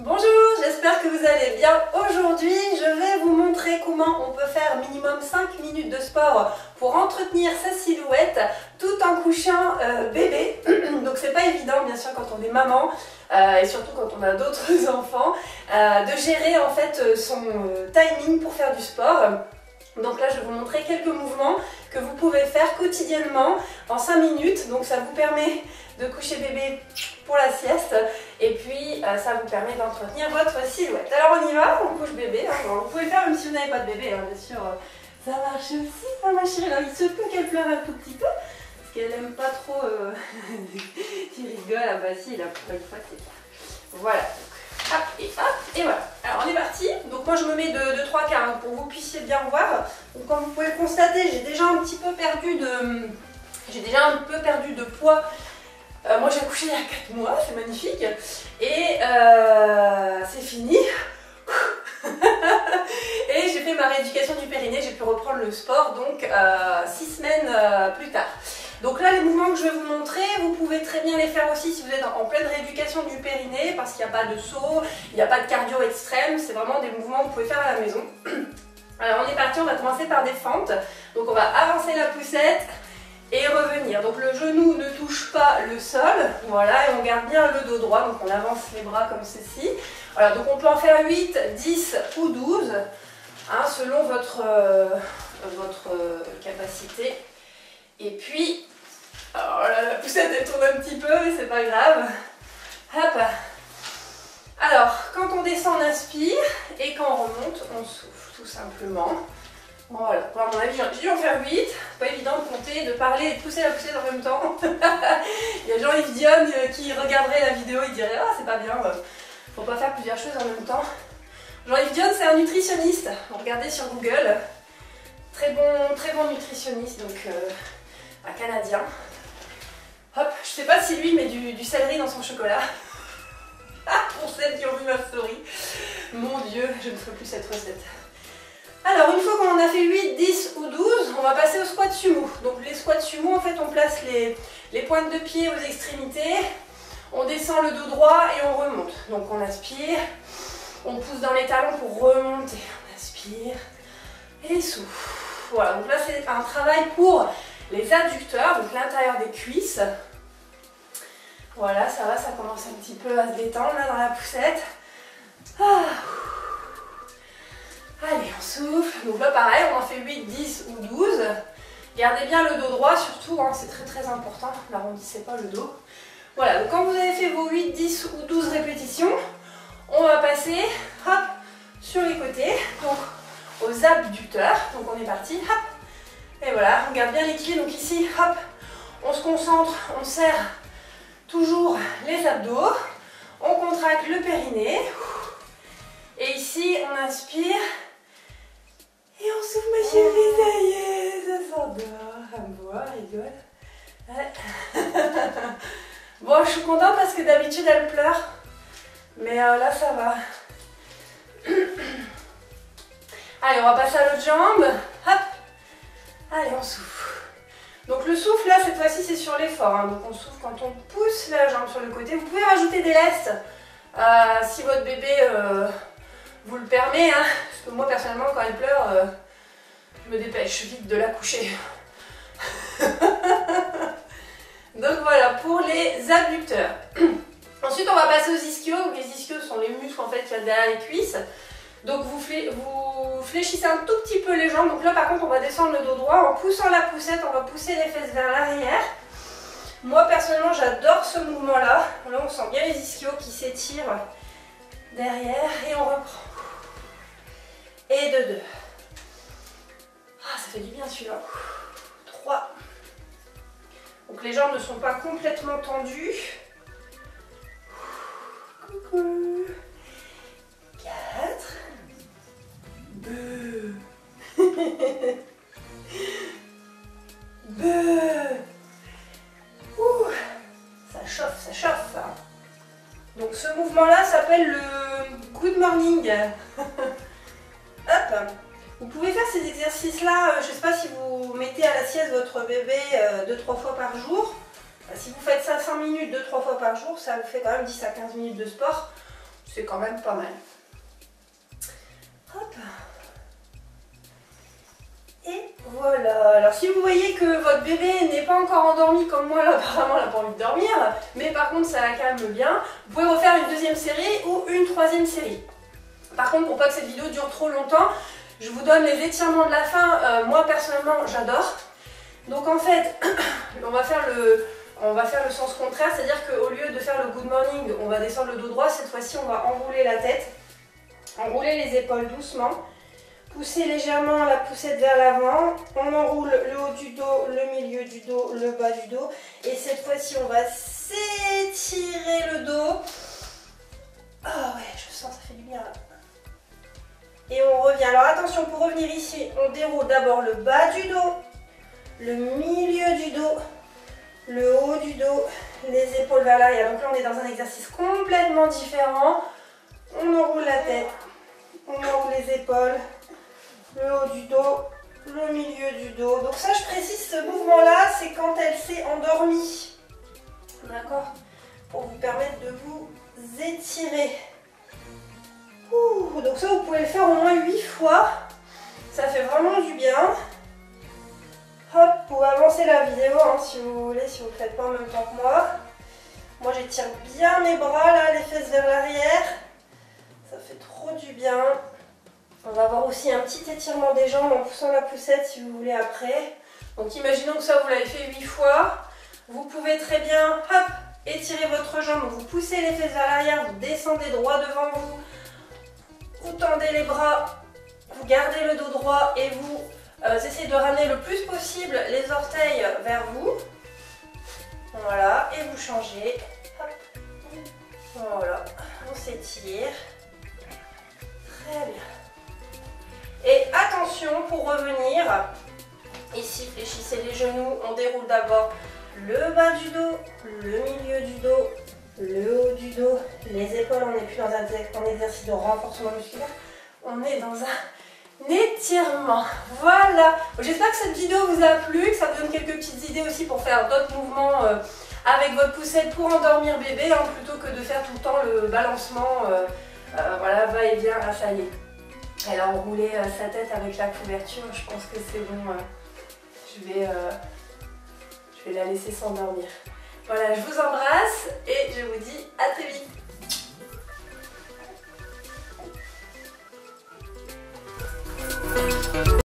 Bonjour, j'espère que vous allez bien. Aujourd'hui, je vais vous montrer comment on peut faire minimum 5 minutes de sport pour entretenir sa silhouette tout en couchant bébé. Donc c'est pas évident bien sûr quand on est maman et surtout quand on a d'autres enfants de gérer en fait son timing pour faire du sport. Donc là je vais vous montrer quelques mouvements que vous pouvez faire quotidiennement en 5 minutes. Donc ça vous permet de coucher bébé pour la sieste et puis ça vous permet d'entretenir votre silhouette. Alors on y va, on couche bébé, hein. Bon, vous pouvez le faire même si vous n'avez pas de bébé, hein, bien sûr, ça marche aussi, hein, ma chérie. Alors il se peut qu'elle pleure un tout petit peu parce qu'elle n'aime pas trop qui rigole. Ah bah si, là pour une fois c'est ça. Voilà, hop, et voilà. Alors on est parti. Donc moi je me mets de 3 quarts hein, pour que vous puissiez bien voir. Donc comme vous pouvez le constater, j'ai déjà un peu perdu de poids. Moi j'ai accouché il y a 4 mois, c'est magnifique. Et c'est fini. Et j'ai fait ma rééducation du périnée, j'ai pu reprendre le sport donc 6 semaines plus tard. Donc là les mouvements que je vais vous montrer, vous pouvez très bien les faire aussi si vous êtes en pleine rééducation du périnée parce qu'il n'y a pas de saut, il n'y a pas de cardio extrême, c'est vraiment des mouvements que vous pouvez faire à la maison. Alors on est parti, on va commencer par des fentes. Donc on va avancer la poussette et revenir. Donc le genou ne touche pas le sol, voilà, et on garde bien le dos droit, donc on avance les bras comme ceci. Voilà, donc on peut en faire 8, 10 ou 12, hein, selon votre capacité. Et puis, alors là, la poussette elle tourne un petit peu, mais c'est pas grave. Hop. Alors, quand on descend, on inspire, et quand on remonte, on souffle, tout simplement. Voilà, à mon avis, j'ai dû en faire 8. Pas évident de compter, de parler et de pousser la poussette en même temps. Il y a Jean-Yves Dionne qui regarderait la vidéo, il dirait « Ah, c'est pas bien, faut pas faire plusieurs choses en même temps. » Jean-Yves Dionne, c'est un nutritionniste. Regardez sur Google. Très bon nutritionniste, donc un Canadien. Hop, je sais pas si lui met du céleri dans son chocolat. Pour celles qui ont vu ma story. Mon Dieu, je ne ferai plus cette recette. Alors, une fois qu'on en a fait 8, 10 ou 12, on va passer au squat sumo. Donc les squats sumo, en fait, on place les pointes de pied aux extrémités, on descend le dos droit et on remonte. Donc on aspire, on pousse dans les talons pour remonter. On aspire et souffle. Voilà, donc là c'est un travail pour les adducteurs, donc l'intérieur des cuisses. Voilà, ça va, ça commence un petit peu à se détendre là dans la poussette. Ah. Allez, on souffle. Donc là, pareil, on en fait 8, 10 ou 12. Gardez bien le dos droit, surtout, hein, c'est très important. N'arrondissez pas le dos. Voilà, donc quand vous avez fait vos 8, 10 ou 12 répétitions, on va passer hop, sur les côtés, donc aux abducteurs. Donc on est parti, hop. Et voilà, on garde bien l'équilibre. Donc ici, hop, on se concentre, on serre toujours les abdos. On contracte le périnée. Et ici, on inspire. Et on souffle, ma chérie, ça y est, ça s'endort. Elle me voit, elle rigole. Ouais. Bon, je suis contente parce que d'habitude, elle pleure. Mais là, ça va. Allez, on va passer à l'autre jambe. Hop. Allez, on souffle. Donc le souffle, là, cette fois-ci, c'est sur l'effort. Hein. Donc on souffle quand on pousse la jambe sur le côté. Vous pouvez rajouter des lestes si votre bébé... vous le permet, hein, parce que moi personnellement quand elle pleure, je me dépêche vite de la coucher. Donc voilà pour les abducteurs. Ensuite on va passer aux ischios. Les ischios sont les muscles en fait qu'il y a derrière les cuisses. Donc vous fléchissez un tout petit peu les jambes. Donc là par contre on va descendre le dos droit en poussant la poussette, on va pousser les fesses vers l'arrière. Moi personnellement j'adore ce mouvement là. Là on sent bien les ischios qui s'étirent derrière et on reprend. Et de 2. Ah, ça fait du bien celui-là. 3. Donc les jambes ne sont pas complètement tendues. Coucou. 4. 2. 2. Ouh. Ça chauffe, ça chauffe. Donc ce mouvement-là s'appelle le good morning. Hop. Vous pouvez faire ces exercices-là, je ne sais pas si vous mettez à la sieste votre bébé 2-3 fois par jour. Si vous faites ça 5 minutes 2-3 fois par jour, ça vous fait quand même 10 à 15 minutes de sport. c'est quand même pas mal. Hop. Et voilà. Alors si vous voyez que votre bébé n'est pas encore endormi comme moi, là apparemment elle n'a pas envie de dormir, mais par contre ça la calme bien, vous pouvez refaire une deuxième série ou une troisième série. Par contre, pour pas que cette vidéo dure trop longtemps, je vous donne les étirements de la fin. Moi personnellement j'adore. Donc en fait, on va faire le sens contraire, c'est-à-dire qu'au lieu de faire le good morning, on va descendre le dos droit. Cette fois-ci on va enrouler la tête, enrouler les épaules doucement. Pousser légèrement la poussette vers l'avant, on enroule le haut du dos, le milieu du dos, le bas du dos. Et cette fois-ci, on va s'étirer le dos. Ah ouais, je sens, ça fait du bien là. Et on revient. Alors attention, pour revenir ici, on déroule d'abord le bas du dos, le milieu du dos, le haut du dos, les épaules vers l'arrière. Donc là, on est dans un exercice complètement différent. On enroule la tête, on enroule les épaules. Le haut du dos, le milieu du dos. Donc ça, je précise, ce mouvement-là, c'est quand elle s'est endormie. D'accord? Pour vous permettre de vous étirer. Ouh, donc ça, vous pouvez le faire au moins 8 fois. Ça fait vraiment du bien. Hop, vous pouvez avancer la vidéo hein, si vous voulez, si vous ne le faites pas en même temps que moi. Moi, j'étire bien mes bras, là, les fesses vers l'arrière. Ça fait trop du bien. On va avoir aussi un petit étirement des jambes en poussant la poussette si vous voulez après. Donc imaginons que ça vous l'avez fait 8 fois. Vous pouvez très bien hop, étirer votre jambe, vous poussez les fesses vers l'arrière, vous descendez droit devant vous. Vous tendez les bras, vous gardez le dos droit et vous essayez de ramener le plus possible les orteils vers vous. Voilà, et vous changez. Hop. Voilà, on s'étire. Très bien. Et attention, pour revenir, ici fléchissez les genoux, on déroule d'abord le bas du dos, le milieu du dos, le haut du dos, les épaules, on n'est plus dans un exercice de renforcement musculaire, on est dans un étirement. Voilà, j'espère que cette vidéo vous a plu, que ça vous donne quelques petites idées aussi pour faire d'autres mouvements avec votre poussette pour endormir bébé, hein, plutôt que de faire tout le temps le balancement, voilà, va-et-vient, ah ça y est. Elle a enroulé sa tête avec la couverture, je pense que c'est bon, je vais la laisser s'endormir. Voilà, je vous embrasse et je vous dis à très vite.